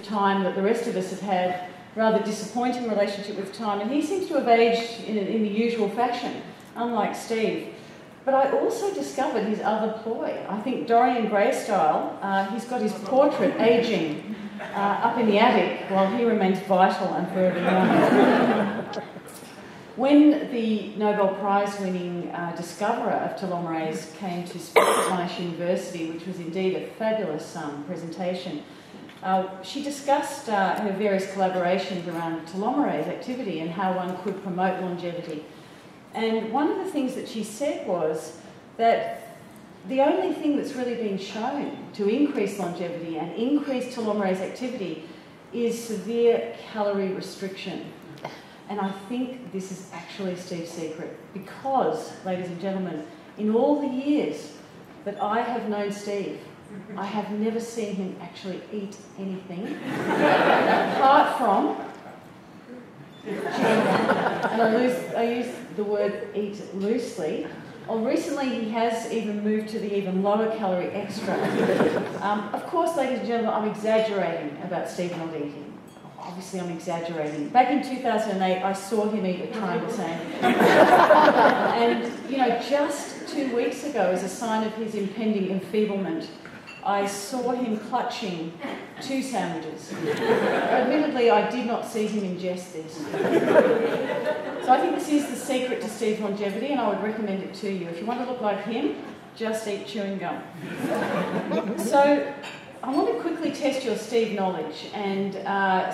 time that the rest of us have had, rather disappointing relationship with time, and he seems to have aged in the usual fashion, unlike Steve. But I also discovered his other ploy. I think Dorian Gray style, he's got his portrait ageing up in the attic while he remains vital and forever young. When the Nobel Prize-winning discoverer of telomerase came to speak at Monash University, which was indeed a fabulous presentation, she discussed her various collaborations around telomerase activity and how one could promote longevity. And one of the things that she said was that the only thing that's really been shown to increase longevity and increase telomerase activity is severe calorie restriction. And I think this is actually Steve's secret because, ladies and gentlemen, in all the years that I have known Steve, I have never seen him actually eat anything apart from, and I use the word eat loosely. Well, recently he has even moved to the even lower calorie extra. Of course, ladies and gentlemen, I'm exaggerating about Steve not eating. Obviously, I'm exaggerating. Back in 2008, I saw him eat a triangle sandwich. And, you know, just 2 weeks ago, as a sign of his impending enfeeblement, I saw him clutching 2 sandwiches. Admittedly, I did not see him ingest this. So I think this is the secret to Steve's longevity, and I would recommend it to you. If you want to look like him, just eat chewing gum. So I want to quickly test your Steve knowledge, and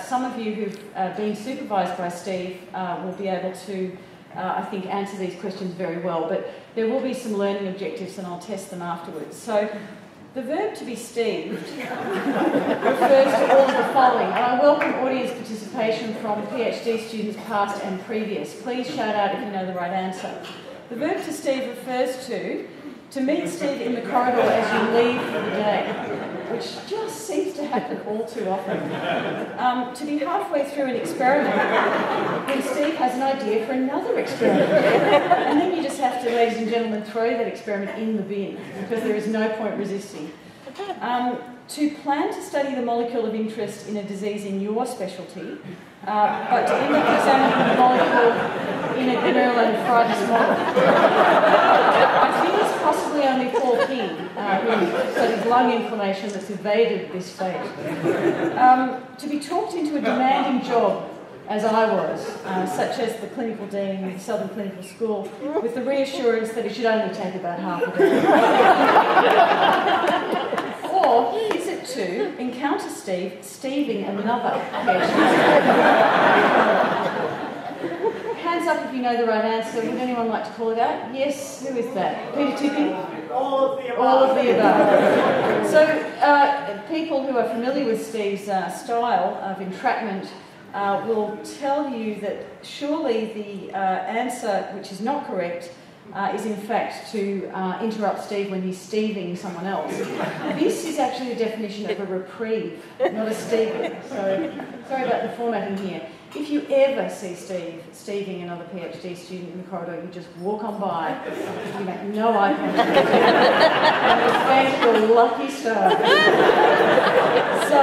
some of you who've been supervised by Steve will be able to, I think, answer these questions very well, but there will be some learning objectives and I'll test them afterwards. So the verb to be Steved refers to all of the following, and I welcome audience participation from PhD students past and previous. Please shout out if you know the right answer. The verb to Steve refers to meet Steve in the corridor as you leave for the day, which just seems to happen all too often. To be halfway through an experiment when Steve has an idea for another experiment. And then you just have to, ladies and gentlemen, throw that experiment in the bin because there is no point resisting. To plan to study the molecule of interest in a disease in your specialty, but to end up examining the molecule in a glomerulonephritis model. I think it's possibly only Paul King who studies lung inflammation that's evaded this fate. To be talked into a demanding job, as I was, such as the clinical dean of the Southern Clinical School, with the reassurance that it should only take about half a day. Or is it to encounter Steve steving another PhD student? Hands up if you know the right answer. Would anyone like to call it out? Yes, who is that? Peter Tipping? All of the above. All of the above. So people who are familiar with Steve's style of entrapment will tell you that surely the answer, which is not correct, is in fact to interrupt Steve when he's steving someone else. This is actually the definition of a reprieve, not a steving. So sorry about the formatting here. If you ever see Steve steving another PhD student in the corridor, you just walk on by, you make no eye contact, and thank your lucky star. So,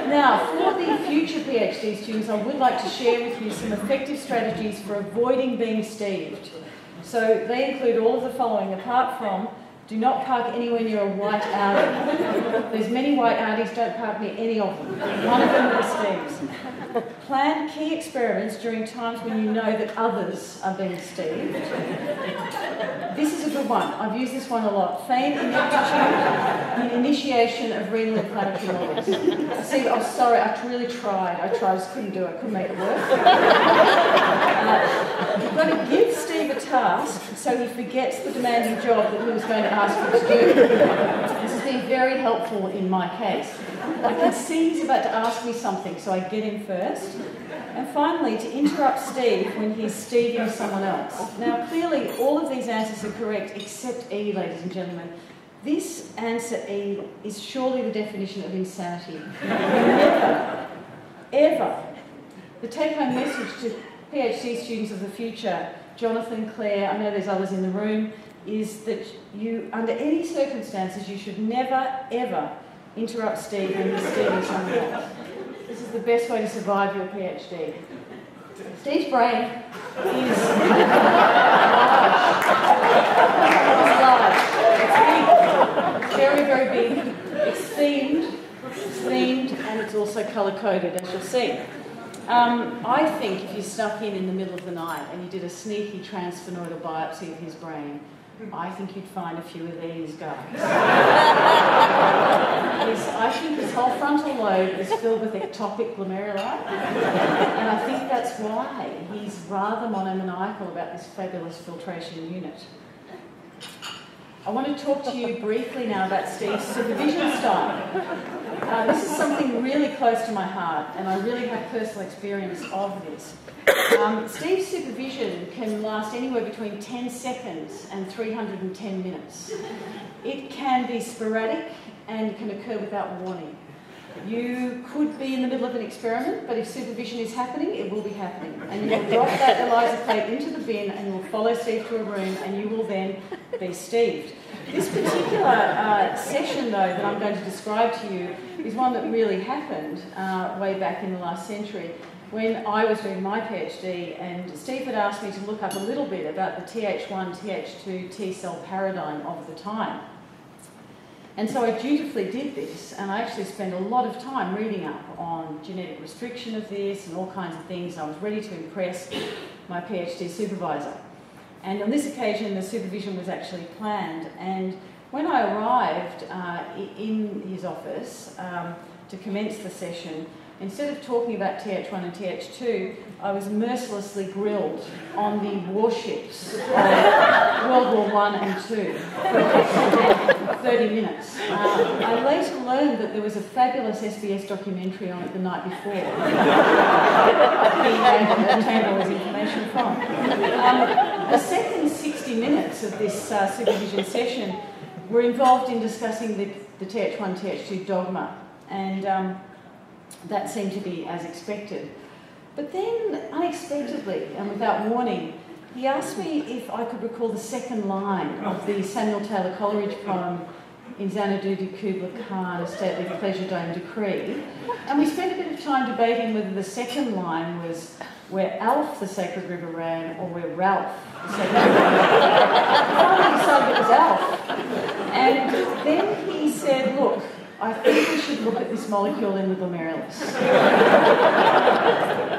now for the future PhD students, I would like to share with you some effective strategies for avoiding being steved. So they include all of the following, apart from do not park anywhere near a white Audi. There's many white Audis, don't park near any of them. One of them are Steve's. Plan key experiments during times when you know that others are being steved. This is a good one. I've used this one a lot. Feign inaptitude in initiation of renal inflammatory models. See, I'm sorry, I really tried. I just couldn't do it. I couldn't make it work. You've got to give Steve a task so he forgets the demanding job that he was going to ask you to do. This has been very helpful in my case. I can see he's about to ask me something, so I get in first. And finally, to interrupt Steve when he's steving someone else. Now, clearly, all of these answers are correct, except E, ladies and gentlemen. This answer E is surely the definition of insanity. Never, ever. The take-home message to PhD students of the future, Jonathan, Claire, I know there's others in the room, is that you, under any circumstances, you should never, ever interrupt Steve when he's steving someone else. the best way to survive your PhD. Steve's brain is large. It's big. It's very, very big. It's themed, and it's also colour-coded, as you'll see. I think if you snuck in the middle of the night and you did a sneaky transsphenoidal biopsy of his brain, I think you'd find a few of these guys. I think his whole frontal lobe is filled with ectopic glomeruli, and I think that's why he's rather monomaniacal about this fabulous filtration unit. I want to talk to you briefly now about Steve's supervision style. This is something really close to my heart, and I really have personal experience of this. Steve's supervision can last anywhere between 10 seconds and 310 minutes. It can be sporadic and can occur without warning. You could be in the middle of an experiment, but if supervision is happening, it will be happening. And you will drop that ELISA plate into the bin, and you will follow Steve to a room, and you will then be Steved. This particular session, though, that I'm going to describe to you is one that really happened way back in the last century when I was doing my PhD, and Steve had asked me to look up a little bit about the Th1, Th2 T-cell paradigm of the time. And so I dutifully did this, and I actually spent a lot of time reading up on genetic restriction of this and all kinds of things. I was ready to impress my PhD supervisor. And on this occasion, the supervision was actually planned. And when I arrived in his office to commence the session, instead of talking about Th1 and Th2, I was mercilessly grilled on the warships of World War I and II for 30 minutes. I later learned that there was a fabulous SBS documentary on it the night before. He obtained all his information from. The second 60 minutes of this supervision session were involved in discussing the Th1, Th2 dogma, and that seemed to be as expected. But then, unexpectedly and without warning, he asked me if I could recall the second line of the Samuel Taylor Coleridge poem in Xanadu de Kubla Khan, a stately pleasure dome decree. And we spent a bit of time debating whether the second line was where Alf the sacred river ran or where Ralph the sacred river ran. Finally decided it was Alf. And then he said, look, I think we should look at this molecule in the glomerulus.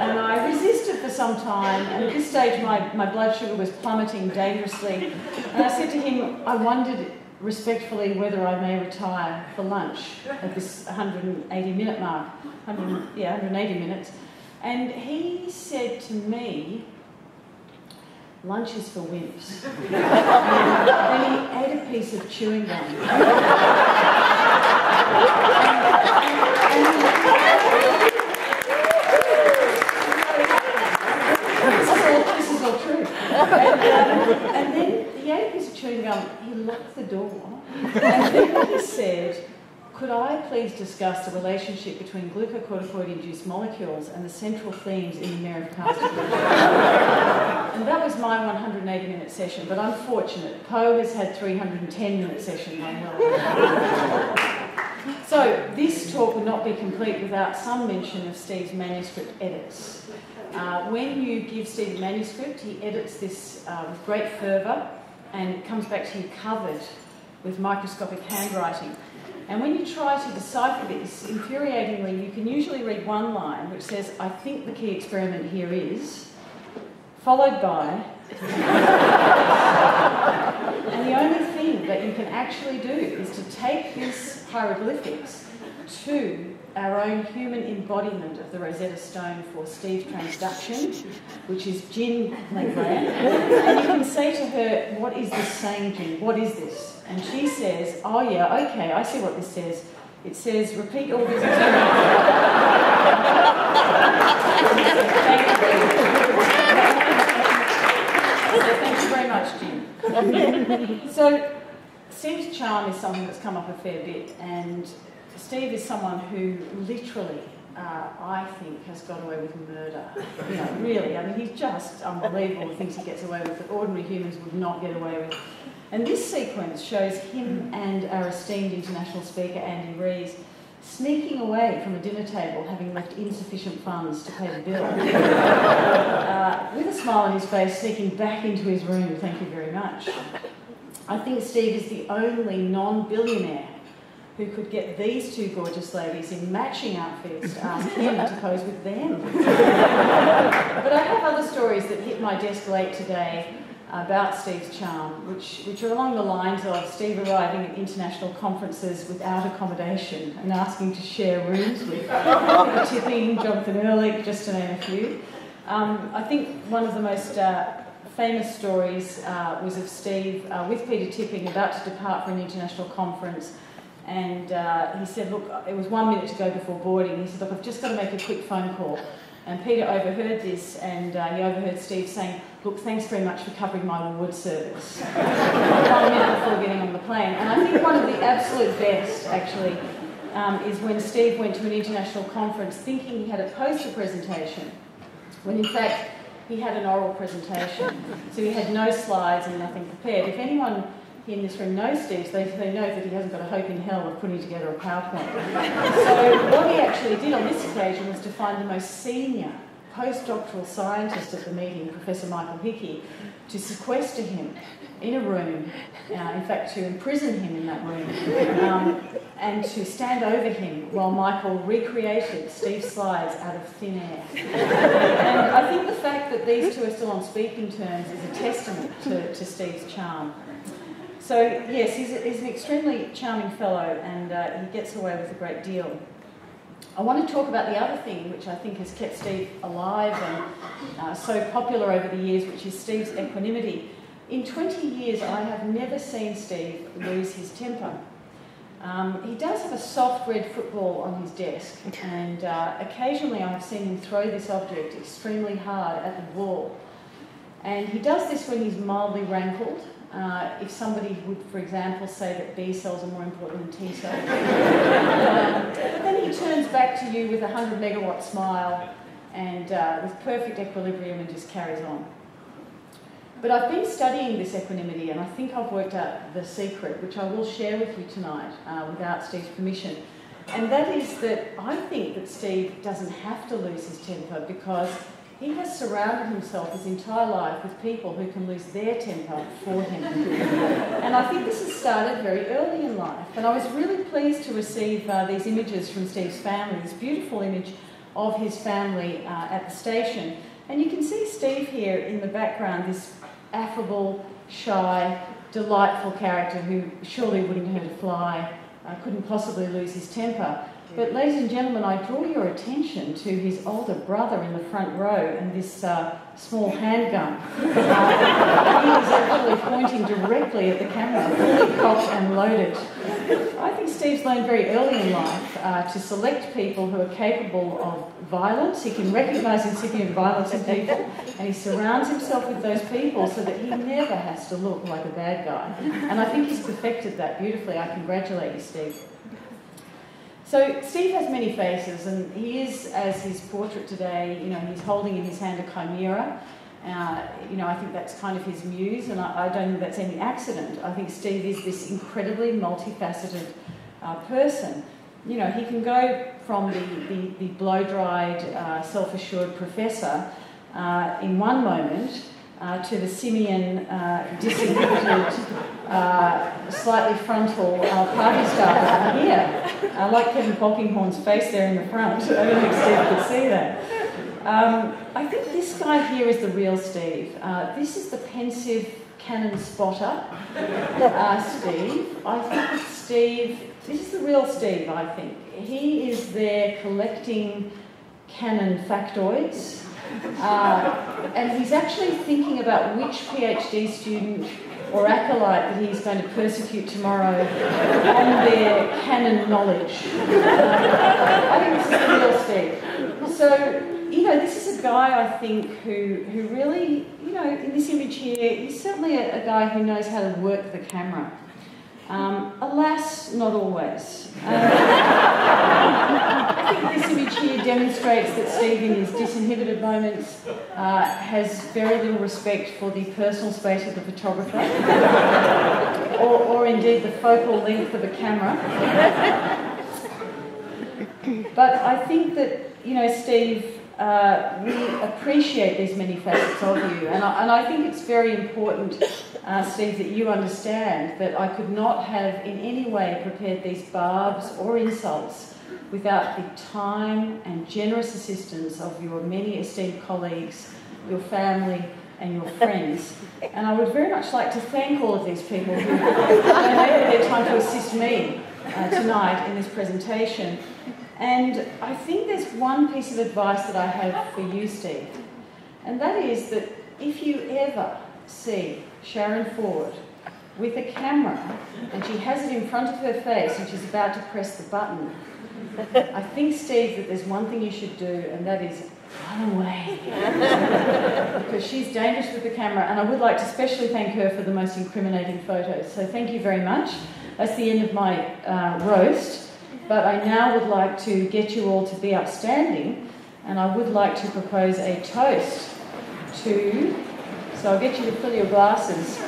And I resisted for some time, and at this stage my blood sugar was plummeting dangerously. And I said to him, I wondered respectfully whether I may retire for lunch at this 180-minute mark. 180 minutes. And he said to me, lunch is for wimps. Then he ate a piece of chewing gum. This is all true. And then he ate a piece of chewing gum, he locked the door, and then he said, could I please discuss the relationship between glucocorticoid-induced molecules and the central themes in the Mayor of Casterfield? And that was my 180-minute session, but I'm fortunate. Poe has had 310-minute sessions. So this talk would not be complete without some mention of Steve's manuscript edits. When you give Steve a manuscript, he edits this with great fervour, and it comes back to you covered with microscopic handwriting. And when you try to decipher this, infuriatingly, you can usually read one line which says, I think the key experiment here is, followed by, and the only thing that you can actually do is to take this hieroglyphics to our own human embodiment of the Rosetta Stone for Steve's transduction, which is Jin Langran, and you can say to her, what is this saying, Jin? What is this? And she says, oh yeah, okay, I see what this says. It says, repeat all these Thank you very much, Jim. So, Steve's charm is something that's come up a fair bit, and Steve is someone who literally, I think, has got away with murder. You know, really, I mean, he's just unbelievable the things he gets away with that ordinary humans would not get away with. And this sequence shows him and our esteemed international speaker, Andy Rees, sneaking away from a dinner table, having left insufficient funds to pay the bill, with a smile on his face, sneaking back into his room, thank you very much. I think Steve is the only non-billionaire who could get these two gorgeous ladies in matching outfits to ask him to pose with them. But I have other stories that hit my desk late today about Steve's charm, which are along the lines of Steve arriving at international conferences without accommodation and asking to share rooms with Peter Tipping, Jonathan Ehrlich, just to name a few. I think one of the most famous stories was of Steve with Peter Tipping about to depart for an international conference, and he said, look, it was 1 minute to go before boarding. He said, look, I've just got to make a quick phone call. And Peter overheard this, and he overheard Steve saying, look, thanks very much for covering my reward service. 1 minute before getting on the plane. And I think one of the absolute best, actually, is when Steve went to an international conference thinking he had a poster presentation, when in fact he had an oral presentation. So he had no slides and nothing prepared. If anyone in this room knows Steve, they know that he hasn't got a hope in hell of putting together a PowerPoint. So what he actually did on this occasion was to find the most senior postdoctoral scientist at the meeting, Professor Michael Hickey, to sequester him in a room, in fact to imprison him in that room, and to stand over him while Michael recreated Steve's slides out of thin air. And I think the fact that these two are still on speaking terms is a testament to Steve's charm. So yes, he's an extremely charming fellow, and he gets away with a great deal. I want to talk about the other thing which I think has kept Steve alive and so popular over the years, which is Steve's equanimity. In 20 years, I have never seen Steve lose his temper. He does have a soft red football on his desk, and occasionally I have seen him throw this object extremely hard at the wall. And he does this when he's mildly rankled. If somebody would, for example, say that B cells are more important than T cells. But then he turns back to you with a 100 megawatt smile and with perfect equilibrium and just carries on. But I've been studying this equanimity, and I think I've worked out the secret, which I will share with you tonight without Steve's permission. And that is that I think that Steve doesn't have to lose his temper because he has surrounded himself his entire life with people who can lose their temper for him. And I think this has started very early in life. And I was really pleased to receive these images from Steve's family, this beautiful image of his family at the station. And you can see Steve here in the background, this affable, shy, delightful character who surely wouldn't hurt a fly, couldn't possibly lose his temper. But ladies and gentlemen, I draw your attention to his older brother in the front row and this small handgun. He is actually pointing directly at the camera, fully cocked and loaded. I think Steve's learned very early in life to select people who are capable of violence. He can recognise incipient violence in people, and he surrounds himself with those people so that he never has to look like a bad guy. And I think he's perfected that beautifully. I congratulate you, Steve. So Steve has many faces, and he is, as his portrait today, he's holding in his hand a chimera. I think that's kind of his muse, and I don't think that's any accident. I think Steve is this incredibly multifaceted person. He can go from the blow-dried, self-assured professor in one moment to the simian, disinhibited, slightly frontal party starter here. I like Kevin Polkinghorne's face there in the front. I don't think Steve could see that. I think this guy here is the real Steve. This is the pensive Canon spotter, Steve. I think Steve, this is the real Steve, I think. He is there collecting Canon factoids. And he's actually thinking about which PhD student or acolyte that he's going to persecute tomorrow on their canon knowledge. I think this is the real Steve. So, this is a guy, I think, who really, in this image here, he's certainly a guy who knows how to work the camera. Alas, not always. I think this image here demonstrates that Steve, in his disinhibited moments, has very little respect for the personal space of the photographer, or indeed the focal length of a camera. But I think that, you know, Steve, we appreciate these many facets of you, and I think it's very important, Steve, that you understand that I could not have in any way prepared these barbs or insults without the time and generous assistance of your many esteemed colleagues, your family and your friends. And I would very much like to thank all of these people who donated their time to assist me tonight in this presentation. And I think there's one piece of advice that I have for you, Steve, and that is that if you ever see Sharon Ford with a camera and she has it in front of her face and she's about to press the button, I think, Steve, that there's one thing you should do, and that is run away. Because she's dangerous with the camera, and I would like to especially thank her for the most incriminating photos. So thank you very much. That's the end of my roast. But I now would like to get you all to be upstanding, and I would like to propose a toast to, so I'll get you to fill your glasses,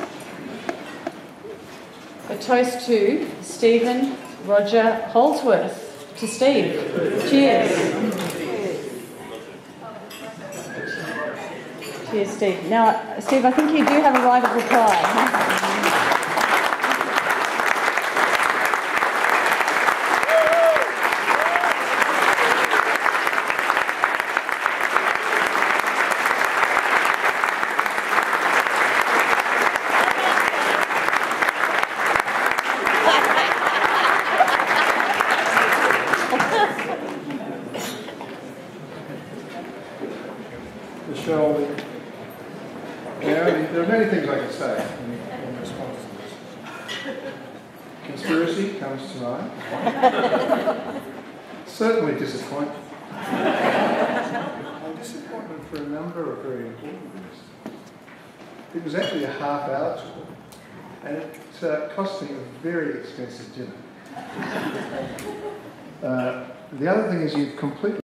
a toast to Stephen Roger Holdsworth. To Steve. Cheers. Cheers, Steve. Now, Steve, I think you do have a right of reply. Michelle, there are many things I can say in response to this. Conspiracy comes to mind. Certainly disappointment. Disappointment for a number of very important reasons. It was actually a half-hour tour, and it cost me a very expensive dinner. The other thing is you've completely